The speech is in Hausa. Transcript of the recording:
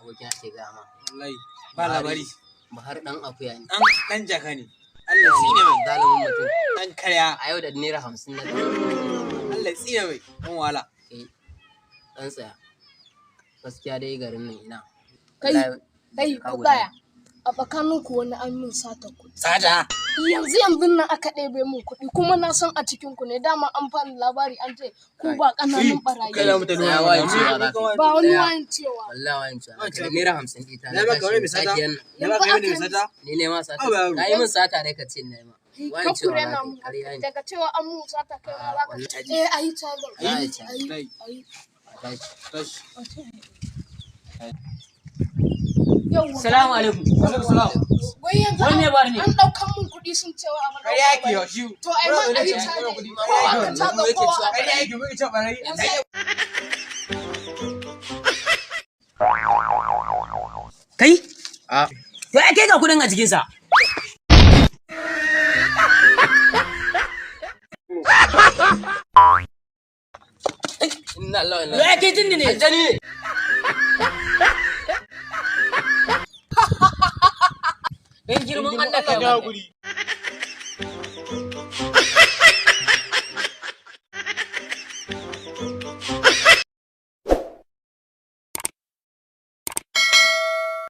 abokin ake gaya ma. Wallahi ba labari. Bahar dan akuya ne. Dan jaka ne. Allah tsine mai zalimin mutum. Dan karya. A yau da naira 50 na Allah tsine mai dan wala. Dan tsaya. Gaskiya dai garin nan ina. Kai ku tsaya. A tsakaninku wani an min sata kuɗi. Sata? Yanzu nan aka ɗebe min kuɗi kuma na san a cikin ku ne dama an fara labari an ce ku ba ƙananun barayi. Ba wani wayan cewa. Wallahi wayan cewa. Naira 50 ita. Na baka wani sata? Na baka wani sata? Ni ne ma sata. Na yi min sata dai ka ce na yi ma. Wayan cewa daga cewa an mun sata kai ma za ka ce ayi tsagon. Ayi. Salamu alaikum. Wai yanzu an ɗaukan mun kuɗi sun cewa a bana. Yake yau shi. To ai ma ayi tsagon. Kai? To ai kai ga kuɗin a jikinsa. Inna Allah inna. Ya kai jinni ne. Aljani ne. Dan girman Allah ka ga guri.